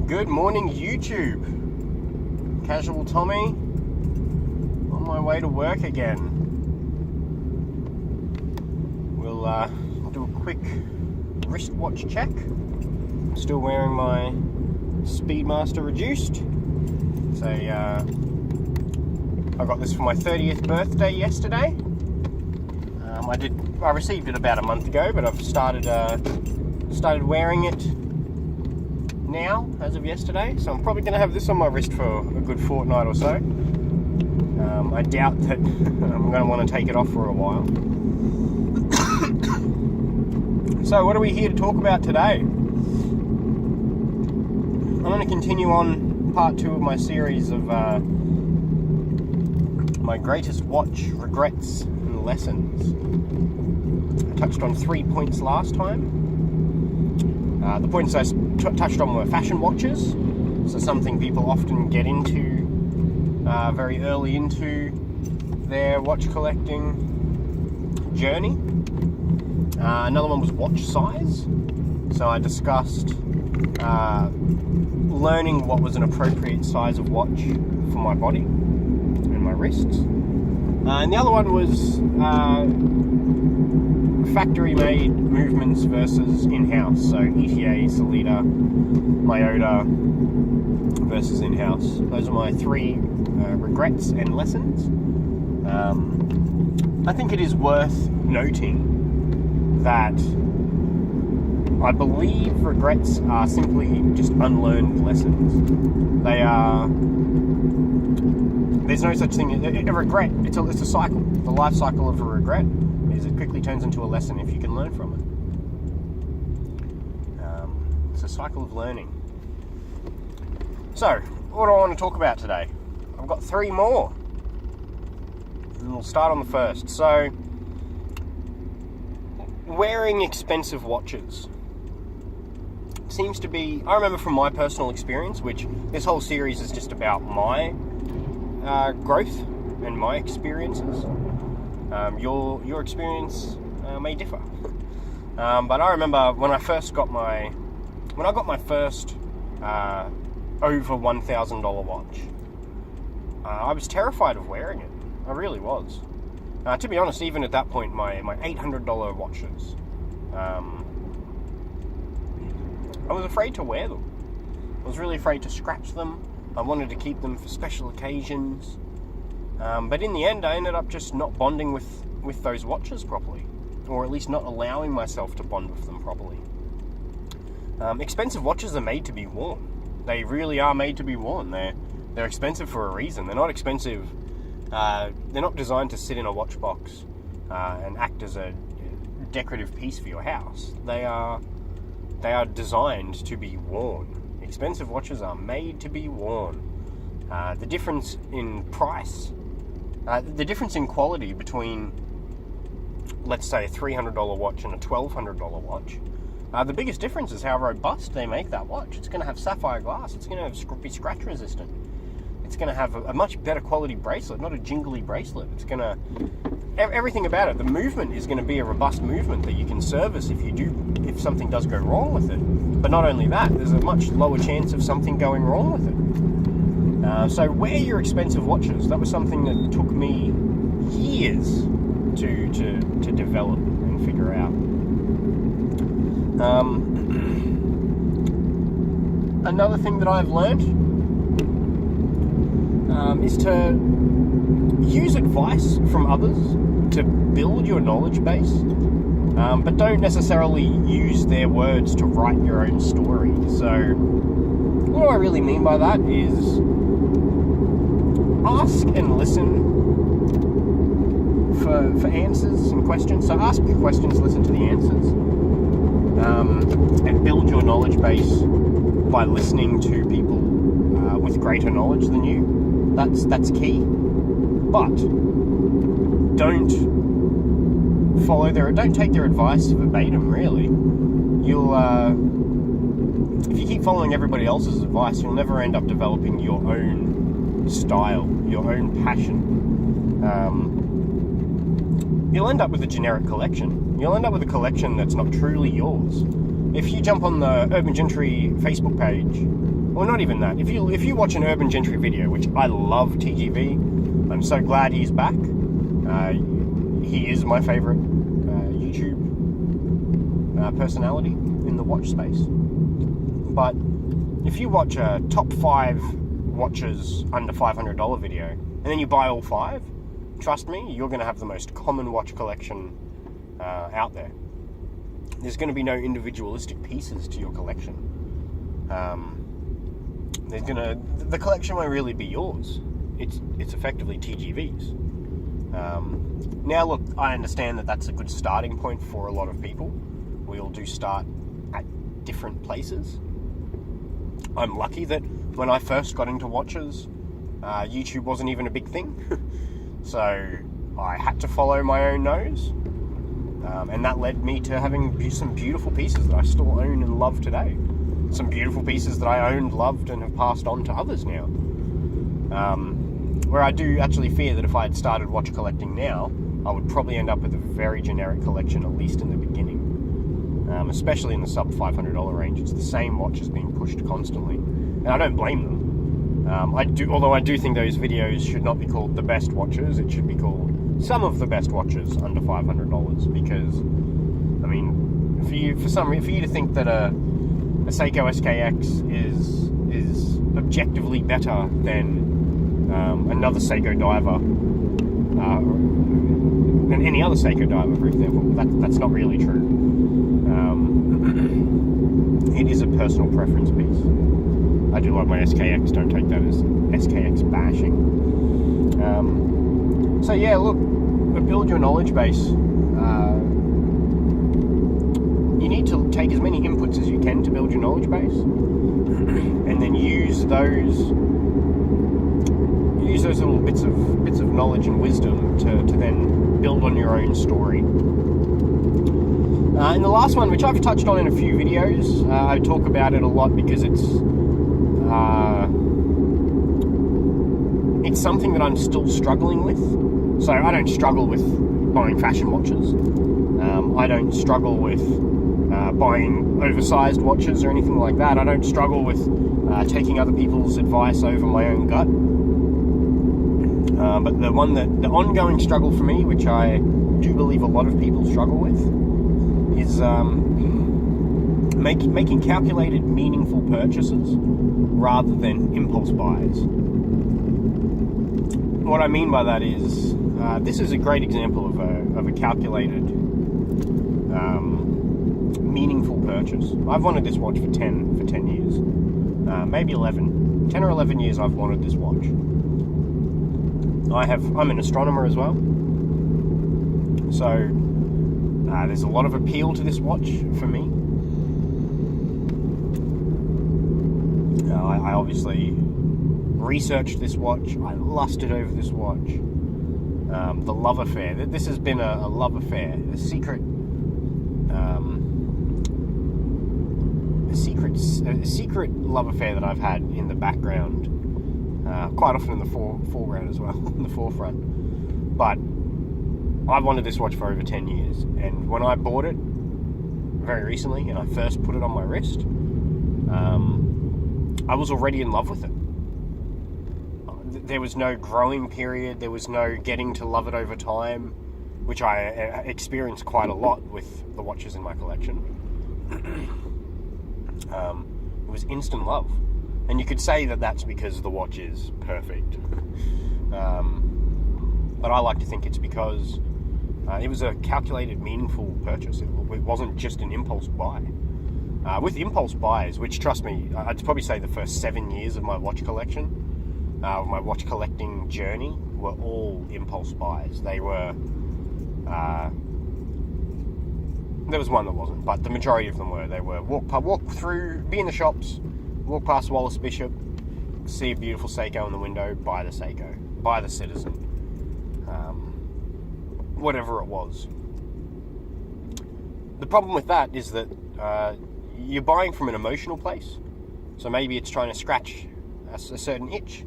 Good morning, YouTube. Casual Tommy on my way to work again. We'll do a quick wristwatch check. I'm still wearing my Speedmaster Reduced. I got this for my 30th birthday yesterday. I received it about a month ago, but I've started wearing it now, as of yesterday, so I'm probably going to have this on my wrist for a good fortnight or so. I doubt that I'm going to want to take it off for a while. So what are we here to talk about today? I'm going to continue on part 2 of my series of my greatest watch regrets and lessons. I touched on 3 points last time. The points I touched on were fashion watches, so something people often get into very early into their watch collecting journey. Another one was watch size, so I discussed learning what was an appropriate size of watch for my body and my wrists. And the other one was factory-made movements versus in-house, so ETA, Sellita, Miyota versus in-house. Those are my 3 regrets and lessons. I think it is worth noting that I believe regrets are simply just unlearned lessons. There's no such thing. A regret, it's a cycle. The life cycle of a regret is it quickly turns into a lesson if you can learn from it. It's a cycle of learning. So, what do I want to talk about today? I've got 3 more. And we'll start on the first. So, wearing expensive watches seems to be, I remember from my personal experience, which this whole series is just about my growth and my experiences. Your experience may differ, but I remember when I got my first over $1,000 watch. I was terrified of wearing it. I really was. To be honest, even at that point, my $800 watches, I was afraid to wear them. I was really afraid to scratch them. I wanted to keep them for special occasions. But in the end, I ended up just not bonding with those watches properly, or at least not allowing myself to bond with them properly. Expensive watches are made to be worn. They really are made to be worn. They're expensive for a reason. They're not expensive. They're not designed to sit in a watch box and act as a decorative piece for your house. They are designed to be worn. Expensive watches are made to be worn. The difference in price, the difference in quality between, let's say, a $300 watch and a $1,200 watch, the biggest difference is how robust they make that watch. It's going to have sapphire glass. It's going to be scratch resistant. It's going to have a much better quality bracelet, not a jingly bracelet. It's going to, everything about it, the movement is going to be a robust movement that you can service if something does go wrong with it. But not only that, there's a much lower chance of something going wrong with it. So wear your expensive watches. That was something that took me years to develop and figure out. Another thing that I've learned is to use advice from others to build your knowledge base, but don't necessarily use their words to write your own story. So what do I really mean by that is ask and listen for answers and questions. So ask your questions, listen to the answers, and build your knowledge base by listening to people with greater knowledge than you. That's key. But don't take their advice verbatim, really. If you keep following everybody else's advice, you'll never end up developing your own style, your own passion. You'll end up with a generic collection. You'll end up with a collection that's not truly yours. If you jump on the Urban Gentry Facebook page Well, not even that. If you watch an Urban Gentry video, which I love TGV, I'm so glad he's back. He is my favourite YouTube personality in the watch space. But if you watch a top 5 watches under $500 video, and then you buy all 5, trust me, you're going to have the most common watch collection out there. There's going to be no individualistic pieces to your collection. The collection won't really be yours. It's effectively TGV's. Now, look, I understand that that's a good starting point for a lot of people. We all do start at different places. I'm lucky that when I first got into watches, YouTube wasn't even a big thing. So I had to follow my own nose. And that led me to having some beautiful pieces that I still own and love today. Some beautiful pieces that I owned, loved, and have passed on to others now. Where I do actually fear that if I had started watch collecting now, I would probably end up with a very generic collection, at least in the beginning. Especially in the sub $500 range. It's the same watches being pushed constantly. And I don't blame them. Although I do think those videos should not be called the best watches, it should be called some of the best watches under $500, because, I mean, for you to think that a Seiko SKX is objectively better than another Seiko diver, than any other Seiko diver, for example, that's not really true. It is a personal preference piece. I do like my SKX, don't take that as SKX bashing. So yeah, look, build your knowledge base. You need to take as many inputs as you can to build your knowledge base, and then use those little bits of knowledge and wisdom to then build on your own story. And the last one, which I've touched on in a few videos, I talk about it a lot because it's something that I'm still struggling with. So I don't struggle with buying fashion watches. I don't struggle with buying oversized watches or anything like that. I don't struggle with taking other people's advice over my own gut. But the ongoing struggle for me, which I do believe a lot of people struggle with, is making calculated, meaningful purchases rather than impulse buys. What I mean by that is, this is a great example of a calculated, meaningful purchase. I've wanted this watch for 10 years, maybe 11. 10 or 11 years I've wanted this watch. I'm an astronomer as well, so there's a lot of appeal to this watch for me. I obviously researched this watch. I lusted over this watch. The love affair. This has been a love affair, a secret love affair that I've had in the background, quite often in the foreground as well, in the forefront. But I've wanted this watch for over 10 years, and when I bought it very recently and I first put it on my wrist, I was already in love with it. There was no growing period, there was no getting to love it over time, which I experienced quite a lot with the watches in my collection. It was instant love. And you could say that that's because the watch is perfect. But I like to think it's because it was a calculated, meaningful purchase. It wasn't just an impulse buy. With impulse buys, which, trust me, I'd probably say the first 7 years of my watch collection, of my watch collecting journey, were all impulse buys. They were... there was one that wasn't, but the majority of them were. They were walk through, be in the shops, walk past Wallace Bishop, see a beautiful Seiko in the window, buy the Seiko, buy the Citizen, whatever it was. The problem with that is that you're buying from an emotional place. So maybe it's trying to scratch a certain itch.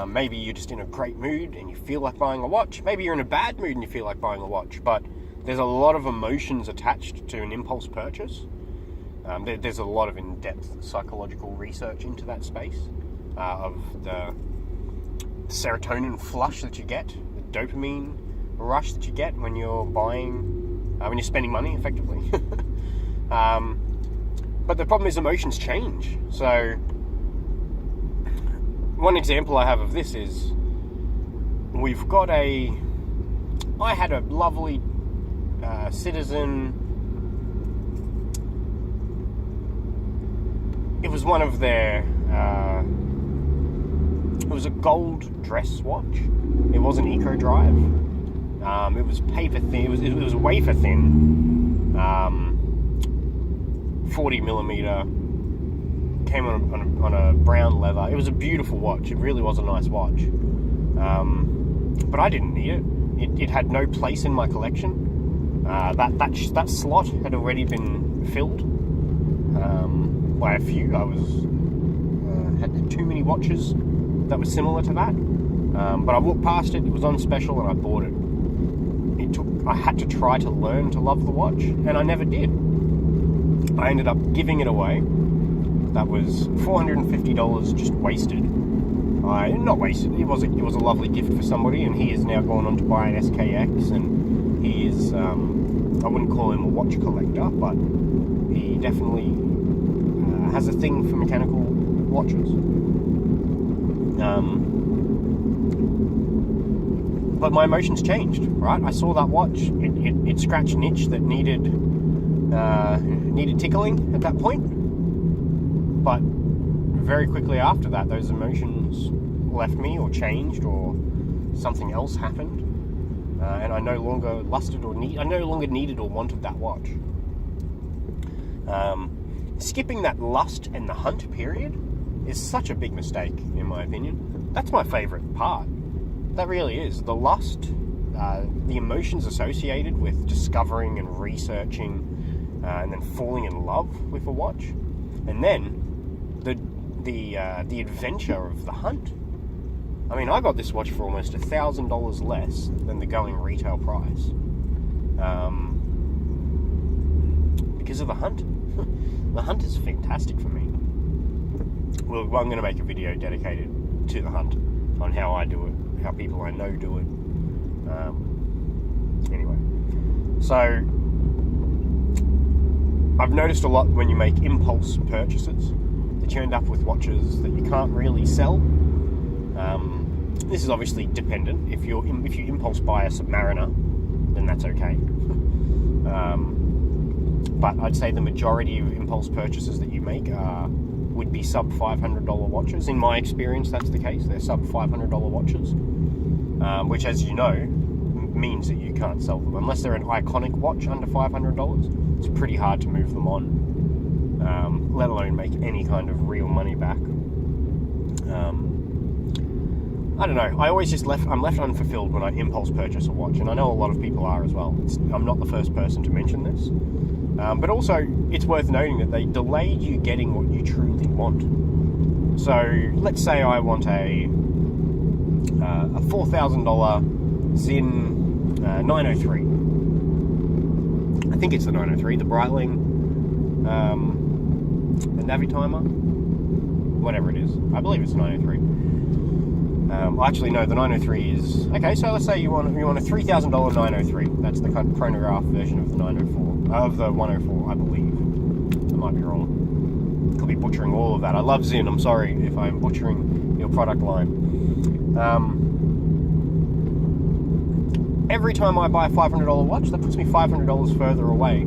Maybe you're just in a great mood and you feel like buying a watch. Maybe you're in a bad mood and you feel like buying a watch. But there's a lot of emotions attached to an impulse purchase. There's a lot of in-depth psychological research into that space of the serotonin flush that you get, the dopamine rush that you get when you're buying, when you're spending money, effectively. But the problem is emotions change. So one example I have of this is I had a lovely Citizen. It was one of their, it was a gold dress watch. It wasn't Eco Drive. It was paper thin. It was wafer thin. 40 millimeter. Came on a brown leather. It was a beautiful watch. It really was a nice watch. But I didn't need it. It had no place in my collection. That slot had already been filled by a few. I had too many watches that were similar to that. But I walked past it. It was on special, and I bought it. I had to try to learn to love the watch, and I never did. I ended up giving it away. That was $450 just wasted. Not wasted. It was a lovely gift for somebody, and he has now gone on to buy an SKX, and he is, I wouldn't call him a watch collector, but he definitely has a thing for mechanical watches. But my emotions changed, right? I saw that watch. It scratched an itch that needed tickling at that point. But very quickly after that, those emotions left me or changed, or something else happened, and I no longer needed or wanted that watch. Skipping that lust and the hunt period is such a big mistake, in my opinion. That's my favourite part. That really is. The lust, the emotions associated with discovering and researching, and then falling in love with a watch, and then the adventure of the hunt. I mean, I got this watch for almost $1,000 less than the going retail price, because of the hunt. The hunt is fantastic for me. Well, I'm going to make a video dedicated to the hunt, on how I do it, how people I know do it. Anyway, so I've noticed a lot when you make impulse purchases that you end up with watches that you can't really sell. This is obviously dependent. If you impulse buy a Submariner, then that's okay. But I'd say the majority of impulse purchases that you make would be sub $500 watches. In my experience, that's the case. They're sub $500 watches, which, as you know, means that you can't sell them unless they're an iconic watch under $500. It's pretty hard to move them on, let alone make any kind of real money back. I don't know. I'm left unfulfilled when I impulse purchase a watch, and I know a lot of people are as well. I'm not the first person to mention this. But also, it's worth noting that they delayed you getting what you truly want. So, let's say I want a $4,000 Zinn 903. I think it's the 903, the Breitling, the Navitimer, whatever it is. I believe it's the 903. Actually, no, the 903 is... Okay, so let's say you want a $3,000 903. That's the chronograph version of the 904. Of the 104, I believe. I might be wrong. Could be butchering all of that. I love Zinn. I'm sorry if I'm butchering your product line. Every time I buy a $500 watch, that puts me $500 further away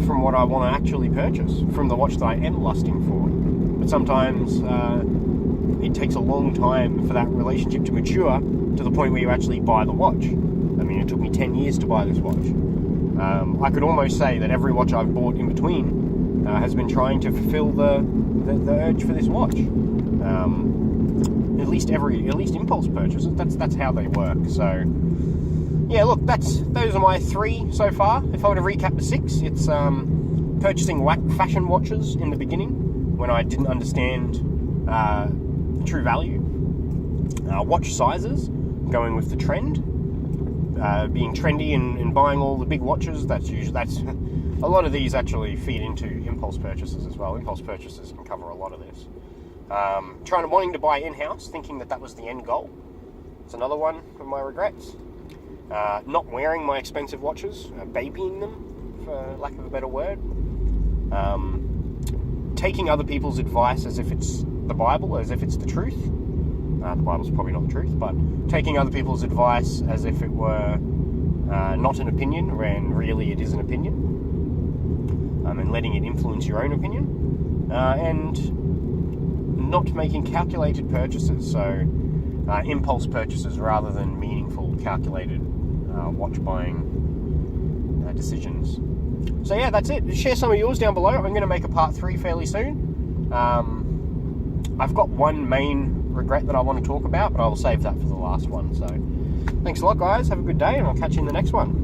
from what I want to actually purchase, from the watch that I am lusting for. But sometimes it takes a long time for that relationship to mature to the point where you actually buy the watch. I mean, it took me 10 years to buy this watch. I could almost say that every watch I've bought in between has been trying to fulfill the urge for this watch. At least impulse purchases. That's how they work. So, yeah, look, those are my 3 so far. If I were to recap the 6, it's purchasing fashion watches in the beginning when I didn't understand true value. Watch sizes, going with the trend. Being trendy and buying all the big watches, that's a lot of these actually feed into impulse purchases as well. Impulse purchases can cover a lot of this. Wanting to buy in-house, thinking that was the end goal. It's another one of my regrets. Not wearing my expensive watches, babying them, for lack of a better word. Taking other people's advice as if it's the Bible, as if it's the truth. The Bible's probably not the truth, but taking other people's advice as if it were not an opinion, when really it is an opinion. And letting it influence your own opinion. And not making calculated purchases, so impulse purchases rather than meaningful, calculated watch buying decisions. So yeah, that's it. Share some of yours down below. I'm going to make a part 3 fairly soon. I've got one main regret that I want to talk about, but I will save that for the last one. So thanks a lot, guys. Have a good day, and I'll catch you in the next one.